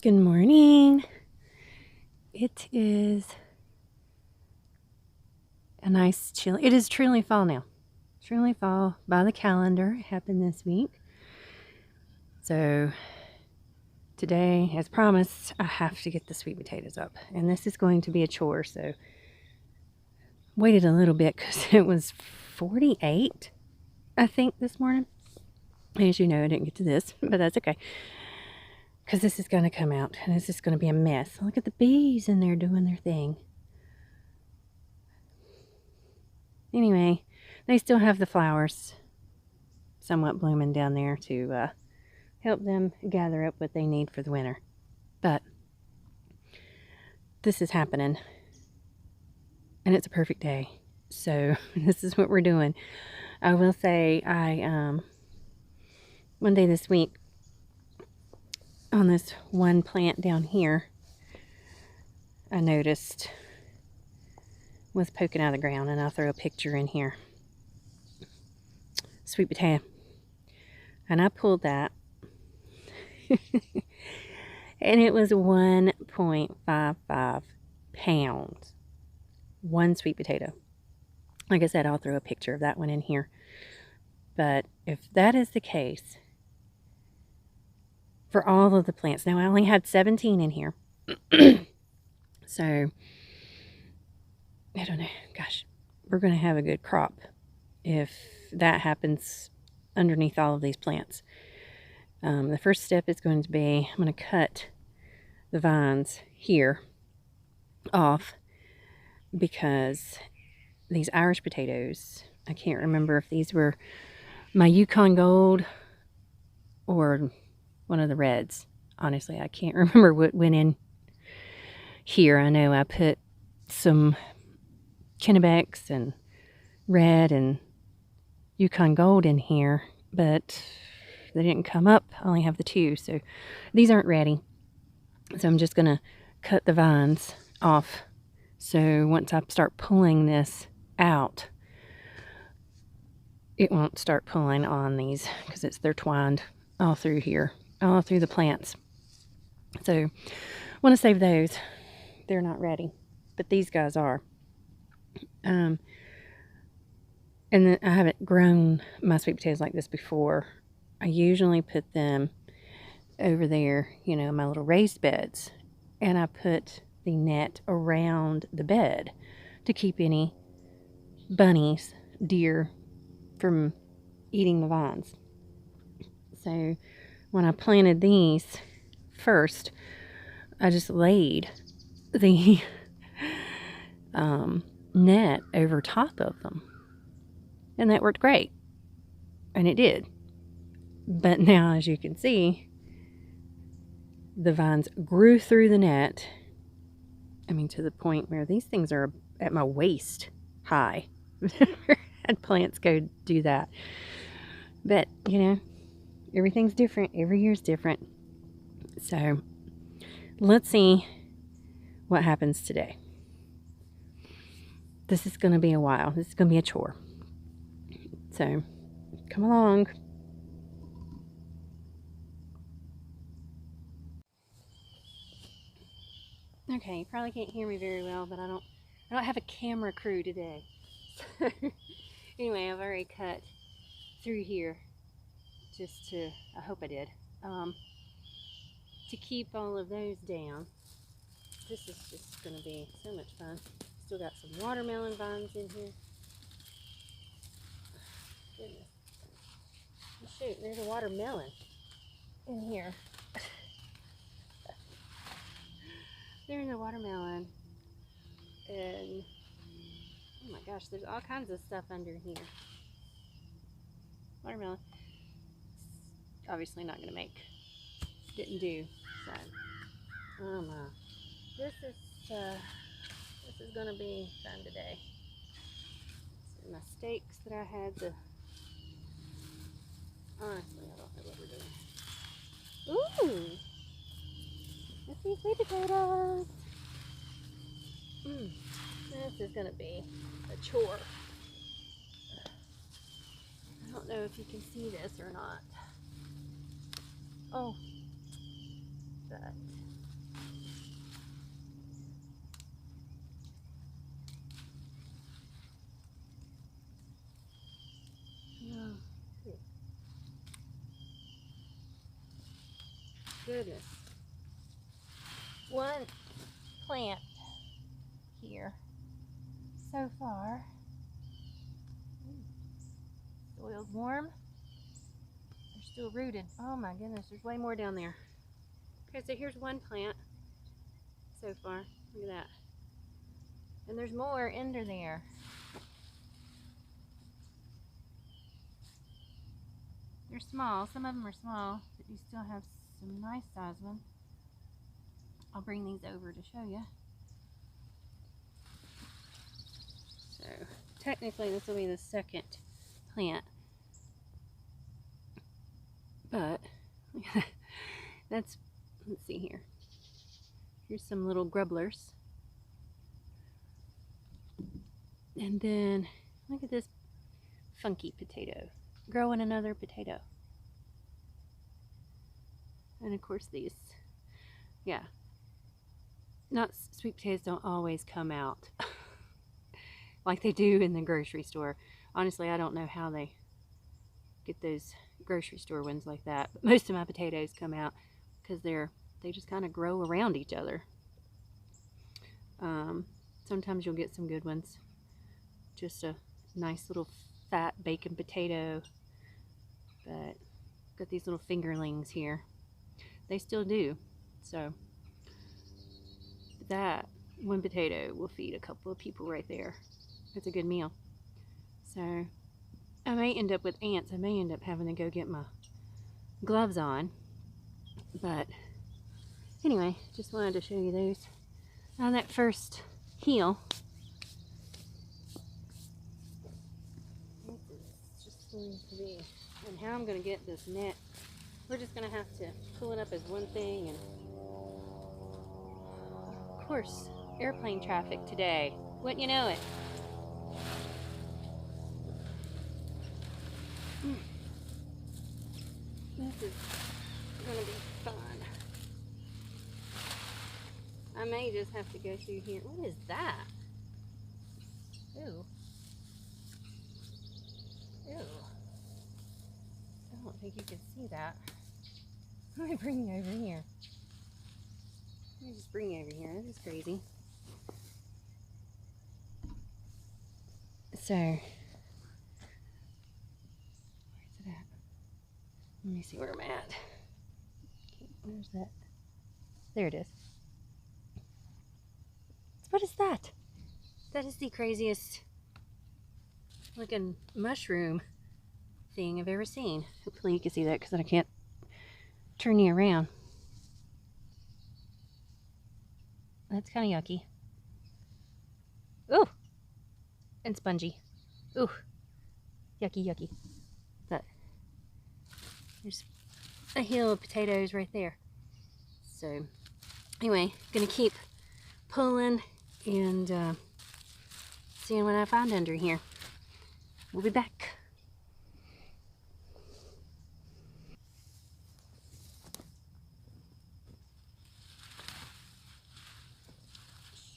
Good morning. It is a nice chill. It is truly fall now. Truly fall by the calendar. It happened this week. So today, as promised, I have to get the sweet potatoes up. And this is going to be a chore. So waited a little bit because it was 48, I think, this morning. As you know, I didn't get to this, but that's okay. Because this is going to come out and this is going to be a mess. Look at the bees in there doing their thing. Anyway, they still have the flowers somewhat blooming down there to help them gather up what they need for the winter. But this is happening, and it's a perfect day. So this is what we're doing. I will say one day this week on this one plant down here, I noticed was poking out of the ground, and I'll throw a picture in here. Sweet potato. And I pulled that and it was 1.55 pounds. One sweet potato. Like I said, I'll throw a picture of that one in here. But if that is the case for all of the plants, now I only had 17 in here. So I don't know. Gosh, we're going to have a good crop if that happens underneath all of these plants. The first step is going to be, I'm going to cut the vines here off because these Irish potatoes, I can't remember if these were my Yukon Gold or one of the reds. Honestly, I can't remember what went in here. I know I put some Kennebecs and red and Yukon Gold in here, but they didn't come up. I only have the two, so these aren't ready. So I'm just going to cut the vines off. So once I start pulling this out, it won't start pulling on these because they're twined all through here, all through the plants. So I want to save those. They're not ready, but these guys are. And then I haven't grown my sweet potatoes like this before. I usually put them over there, my little raised beds. And I put the net around the bed to keep any bunnies, deer, from eating the vines. So when I planted these first, I just laid the net over top of them. And that worked great. And it did. But now, as you can see, the vines grew through the net. I mean, to the point where these things are at my waist high. I've never had plants go do that. But, everything's different. Every year's different. So, let's see what happens today. This is going to be a while. This is going to be a chore. So, come along. Okay, you probably can't hear me very well, but I don't have a camera crew today. So, anyway, I've already cut through here I hope I did, to keep all of those down. This is just going to be so much fun. Still got some watermelon vines in here. Goodness. Oh, shoot, there's a watermelon in here. There's a watermelon. And oh my gosh, there's all kinds of stuff under here. Watermelon. It's obviously not going to didn't do. So, oh my. This is going to be fun today. So my stakes that I had to, honestly, I don't know what we're doing. Ooh! Let's see sweet potatoes. This is going to be a chore. I don't know if you can see this or not. Oh, but goodness. One plant here so far. Soil's warm. They're still rooted. Oh my goodness, there's way more down there. Okay, so here's one plant so far. Look at that. And there's more under there. They're small. Some of them are small, but you still have some nice sized ones. I'll bring these over to show you. So technically this will be the second plant, but that's, let's see here. Here's some little grubblers. And then look at this funky potato growing another potato. And of course these, yeah, not sweet potatoes don't always come out like they do in the grocery store. Honestly, I don't know how they get those grocery store ones like that, but most of my potatoes come out because they just kind of grow around each other. Sometimes you'll get some good ones, just a nice little fat bacon potato, but got these little fingerlings here. They still do. So that one potato will feed a couple of people right there. It's a good meal. So I may end up with ants. I may end up having to go get my gloves on. But anyway, just wanted to show you those. On that first heel, this is just going to be, and how I'm going to get this net, we're just going to have to pull it up as one thing. And of course, airplane traffic today. Wouldn't you know it? This is going to be fun. I may just have to go through here. What is that? Ew. Ew. I don't think you can see that. Let me bring you over here. Let me just bring you over here. This is crazy. So, where's it at? Let me see where I'm at. Where's that? There it is. What is that? That is the craziest looking mushroom thing I've ever seen. Hopefully you can see that because I can't turn you around. That's kind of yucky. Ooh! And spongy. Ooh! Yucky, yucky. But there's a hill of potatoes right there. So anyway, gonna keep pulling and seeing what I find under here. We'll be back.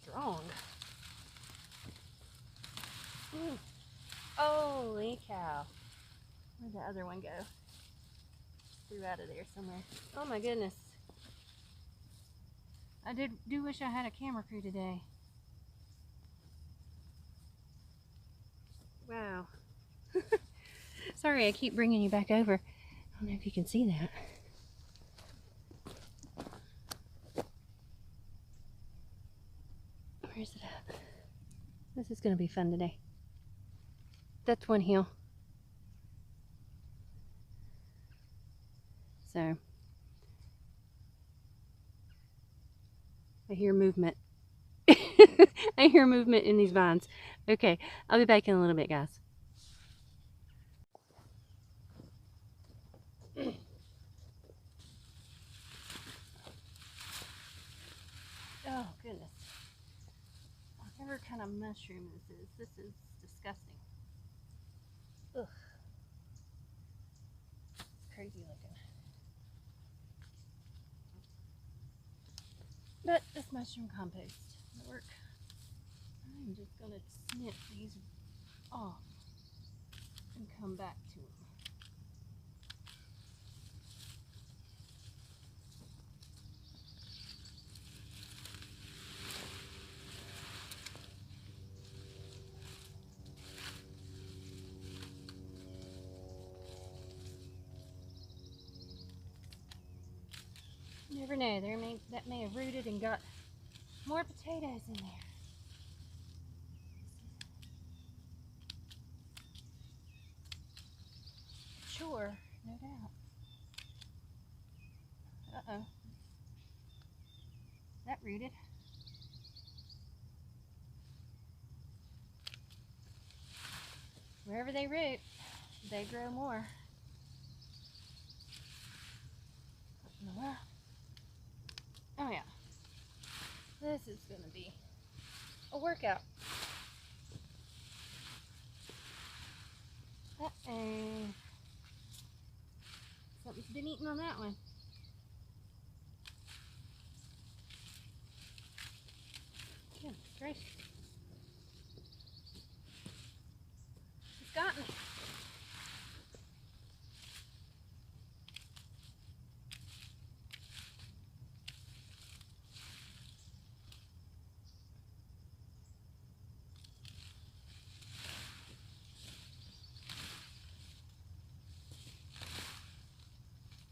Strong. Holy cow. Where'd the other one go? Threw out of there somewhere. Oh my goodness. I do wish I had a camera crew today. Wow. Sorry, I keep bringing you back over. I don't know if you can see that. Where's it at? This is going to be fun today. That's one hill. So, I hear movement. I hear movement in these vines. Okay, I'll be back in a little bit, guys. Oh, goodness. Whatever kind of mushroom this is disgusting. Ugh. It's crazy looking. But this mushroom compost will work. I'm just going to snip these off and come back to them. You never know, that may have rooted and got more potatoes in there. Sure, no doubt. Uh-oh. That rooted. Wherever they root, they grow more. Oh yeah. This is going to be a workout. Uh-oh. Something's been eating on that one. Goodness gracious. It's got me.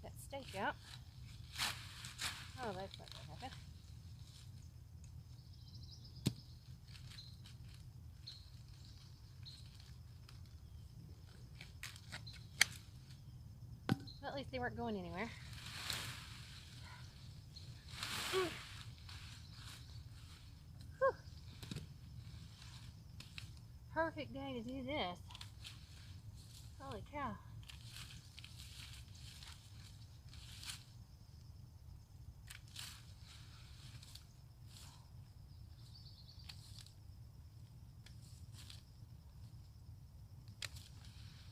That stake out. Oh, that's not gonna happen. Well, at least they weren't going anywhere. Perfect day to do this. Holy cow.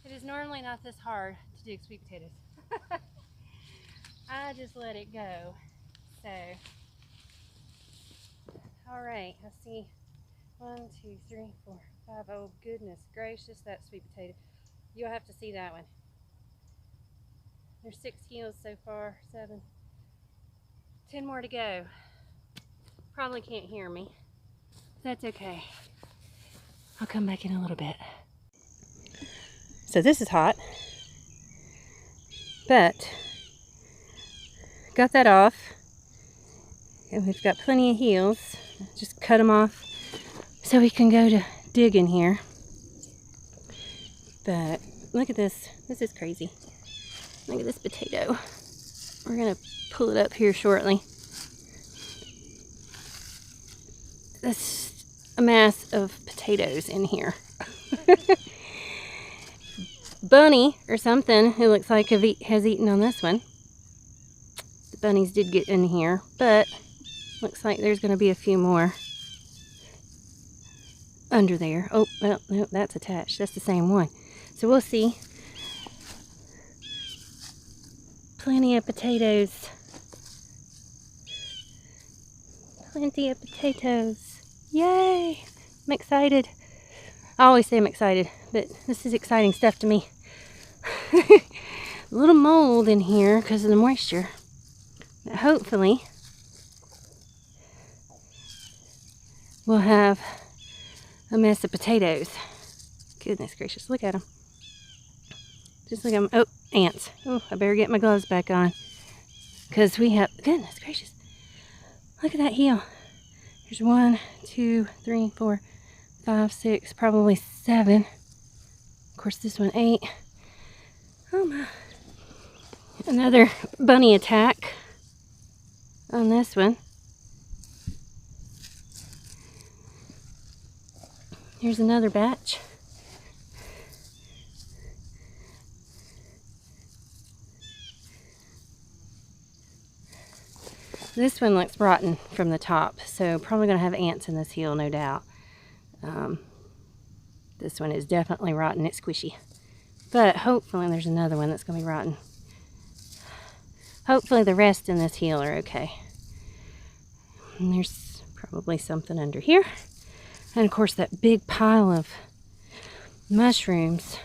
It is normally not this hard to dig sweet potatoes. I just let it go. So, all right, I see 1, 2, 3, 4, 5. Oh goodness gracious, that sweet potato. You'll have to see that one. There's 6 heels so far, 7, 10 more to go. Probably can't hear me. That's okay. I'll come back in a little bit. So this is hot, but got that off, and we've got plenty of heels. Just cut them off so we can go to digging here. But look at this. This is crazy. Look at this potato. We're gonna pull it up here shortly. That's a mass of potatoes in here. Bunny or something who looks like has eaten on this one. The bunnies did get in here, but looks like there's going to be a few more under there. Oh, well, no, that's attached. That's the same one. So we'll see. Plenty of potatoes. Plenty of potatoes. Yay! I'm excited. I always say I'm excited, but this is exciting stuff to me. A little mold in here because of the moisture. But hopefully we'll have a mess of potatoes. Goodness gracious, look at them. Just look at them. Oh, ants. Oh, I better get my gloves back on. Because we have, goodness gracious. Look at that heel. There's 1, 2, 3, 4, 5, 6, probably 7. Of course, this one 8. Oh my. Another bunny attack on this one. Here's another batch. This one looks rotten from the top, so probably going to have ants in this heel, no doubt. This one is definitely rotten. It's squishy. But hopefully there's another one that's going to be rotten. Hopefully the rest in this heel are okay. And there's probably something under here. And of course that big pile of mushrooms.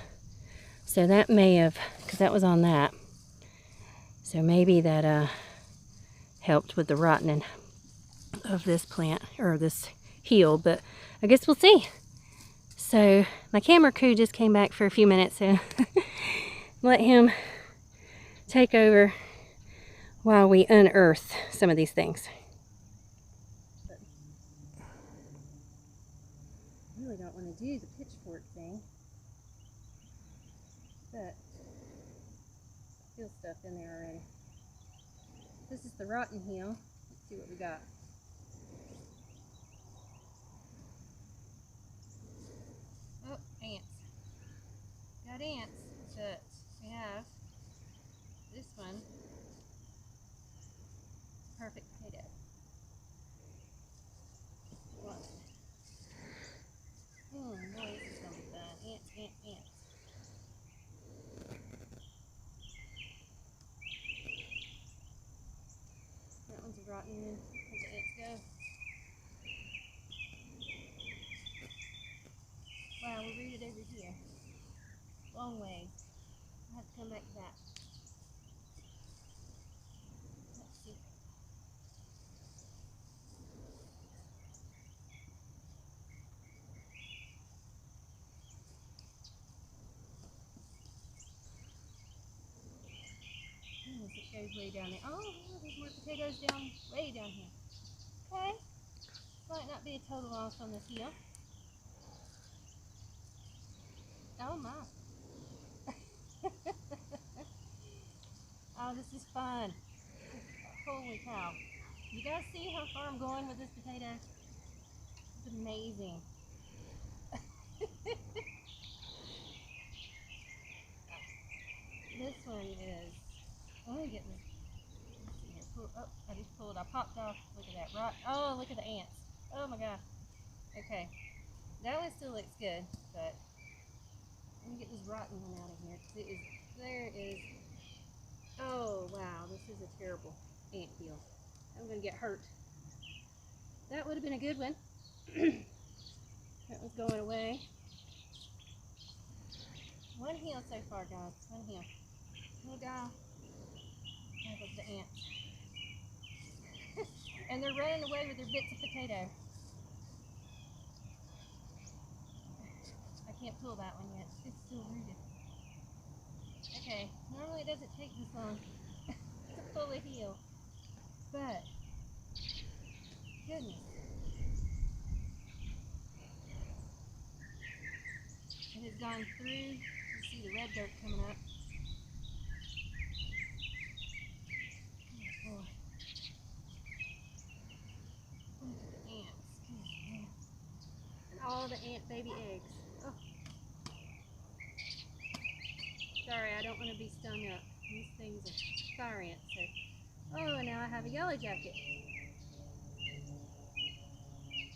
So that may have, because that was on that. So maybe that helped with the rotting of this plant, or this heel, but I guess we'll see. So my camera crew just came back for a few minutes, so let him take over while we unearth some of these things. But I really don't want to do the pitchfork thing, but I feel stuff in there already. This is the rotten heel. Let's see what we got. Oh, ants. Got ants, but we have this one. Perfect potato. One. Oh, boy, this is going to be fun. Ants, ants, ants. That one's a rotten one. Where'd the ants go? Wow, we're rooted over here. Long way. I'll have to come back to that. Let's see. It goes way down there. Oh, there's more potatoes down, way down here. Okay. Might not be a total loss on this heel. Oh my. Oh, this is fun. Holy cow. You guys see how far I'm going with this potato? It's amazing. This one is, let me get this. Let's see here. Oh, I just pulled. I popped off. Look at that rock. Oh, look at the ants. Oh my gosh. Okay. That one still looks good, but let me get this rotten one out of here. There is, oh wow, this is a terrible ant hill. I'm going to get hurt. That would have been a good one. That was going away. One heel so far, guys. One heel. Little guy. There goes the ants. And they're running away with their bits of potato. I can't pull that one yet. It's still rooted. Okay, normally it doesn't take this long to pull a heel. But, goodness. It has gone through. You see the red dirt coming up. Oh boy. Look at the ants. Goodness. And all the ant baby eggs. Oh. Sorry, I don't want to be stung up. These things are fire ants. So. Oh, and now I have a yellow jacket.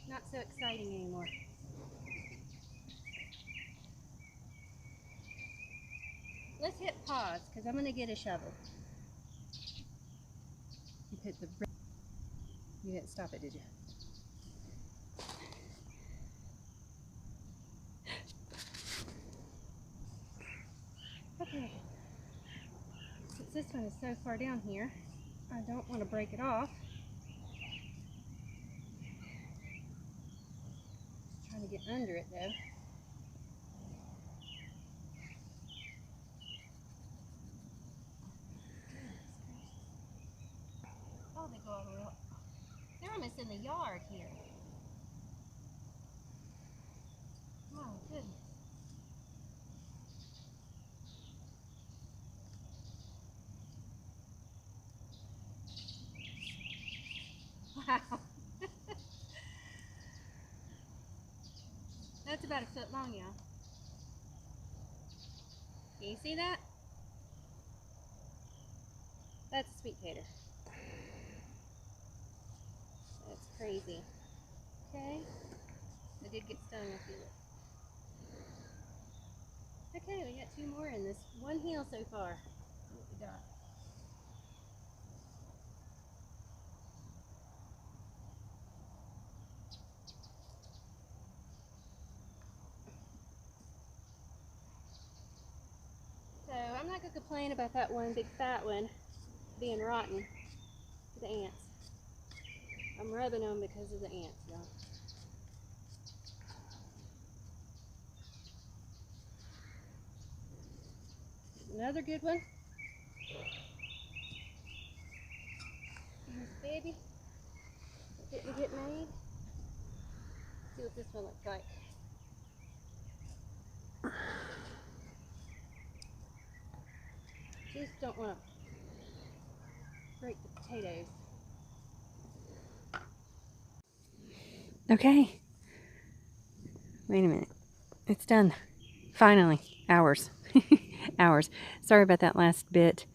Not so exciting anymore. Let's hit pause because I'm going to get a shovel. You hit the. You didn't stop it, did you? Okay. Since this one is so far down here, I don't want to break it off. Just trying to get under it though. Oh, they go all the way up. They're almost in the yard here. My goodness. Wow. That's about a foot long, y'all. Can you see that? That's a sweet tater. That's crazy. Okay. I did get stung, I feel it. Okay, we got two more in this one heel so far. Let's see what we got. So I'm not going to complain about that one big fat one being rotten to the ants. I'm rubbing them because of the ants, y'all. Another good one. baby didn't get made. See what this one looks like. Just don't want to break the potatoes. Okay. Wait a minute. It's done. Finally. Hours. Hours. Sorry about that last bit.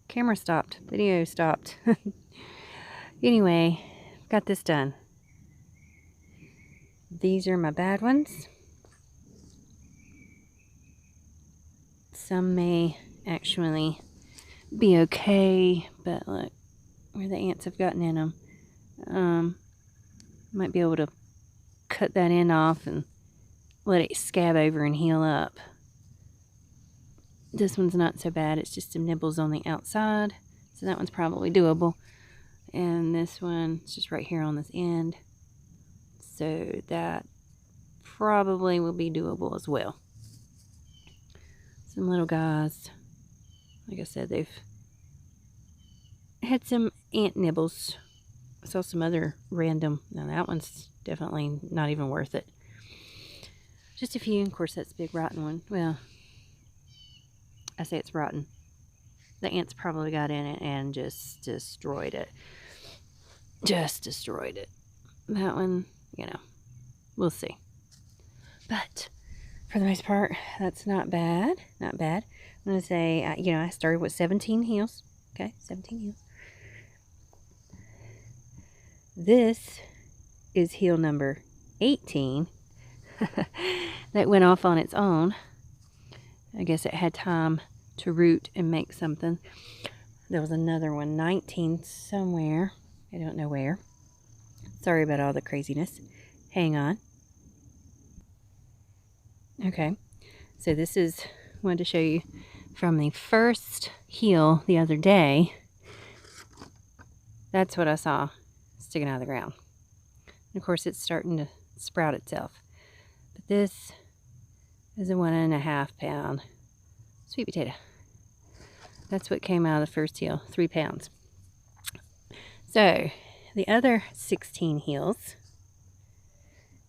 Camera stopped. Video stopped. Anyway, got this done. These are my bad ones. Some may actually be okay, but look where the ants have gotten in them. Might be able to cut that end off and let it scab over and heal up. This one's not so bad. It's just some nibbles on the outside, so that one's probably doable. And this one is just right here on this end, so that probably will be doable as well. Some little guys, like I said, they've had some ant nibbles. I saw some other random. Now that one's definitely not even worth it. Just a few. Of course, that's a big rotten one. Well, I say it's rotten. The ants probably got in it and just destroyed it. Just destroyed it. That one, you know, we'll see. But for the most part, that's not bad. Not bad. I'm going to say, you know, I started with 17 heels. Okay, 17 heels. This is heel number 18. That went off on its own. I guess it had time to root and make something. There was another one, 19 somewhere. I don't know where. Sorry about all the craziness. Hang on. Okay, so this is, wanted to show you from the first heel the other day. That's what I saw sticking out of the ground. And of course, it's starting to sprout itself. But this is a 1.5 pound sweet potato. That's what came out of the first heel, 3 pounds. So the other 16 heels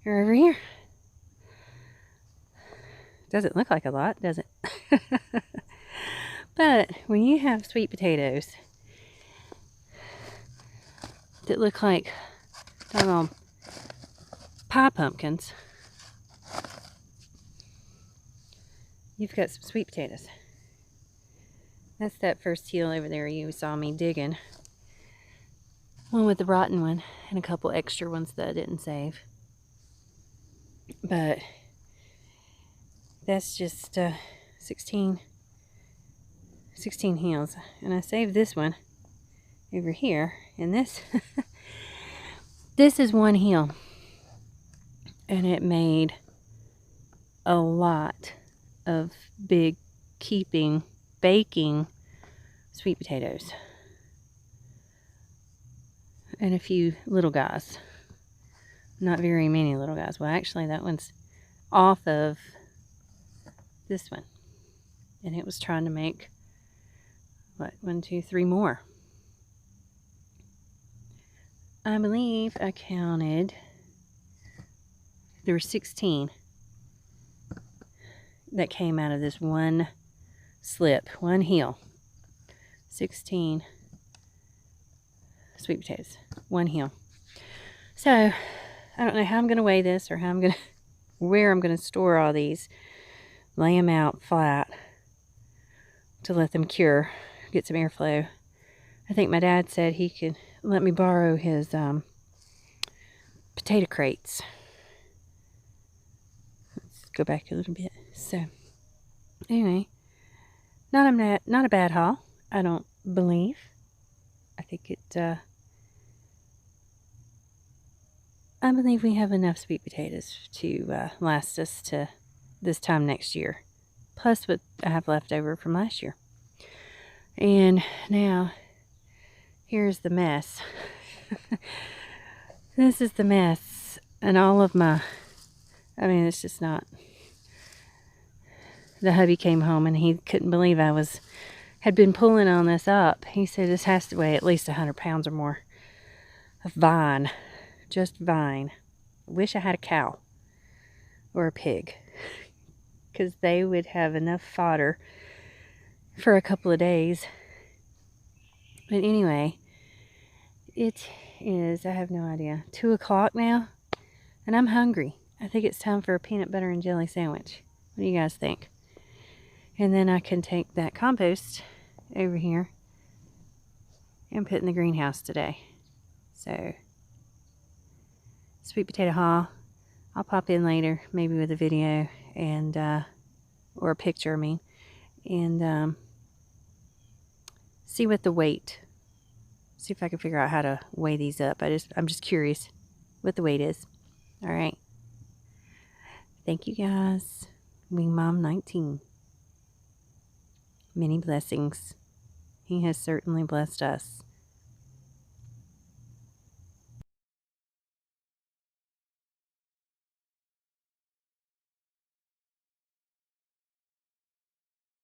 are over here. Doesn't look like a lot, does it? But when you have sweet potatoes that look like doggone pie pumpkins, you've got some sweet potatoes. That's that first heel over there you saw me digging. One with the rotten one and a couple extra ones that I didn't save. But that's just 16 heels. And I saved this one over here. And this, this is one heel. And it made a lot of big baking sweet potatoes. And a few little guys. Not very many little guys. Well, actually, that one's off of this one. And it was trying to make, what, 1, 2, 3 more. I believe I counted, there were 16 that came out of this one slip, one heel. 16 sweet potatoes, one heel. So I don't know how I'm going to weigh this or how I'm going to, where I'm going to store all these. Lay them out flat to let them cure, get some airflow. I think my dad said he could let me borrow his potato crates. Let's go back a little bit. So anyway, not a bad haul, I don't believe. I think it I believe we have enough sweet potatoes to last us to this time next year, plus what I have left over from last year. And now here's the mess. This is the mess, and all of my, I mean, it's just not. The hubby came home and he couldn't believe I was had been pulling on this up. He said this has to weigh at least 100 pounds or more of vine. Just vine. Wish I had a cow or a pig, because they would have enough fodder for a couple of days. But anyway, it is, I have no idea, 2 o'clock now, and I'm hungry. I think it's time for a peanut butter and jelly sandwich. What do you guys think? And then I can take that compost over here and put in the greenhouse today. So, sweet potato haul. I'll pop in later, maybe with a video and or a picture, and see what the weight. See if I can figure out how to weigh these up. I'm just curious what the weight is. All right. Thank you guys. Wing Mom 19. Many blessings. He has certainly blessed us.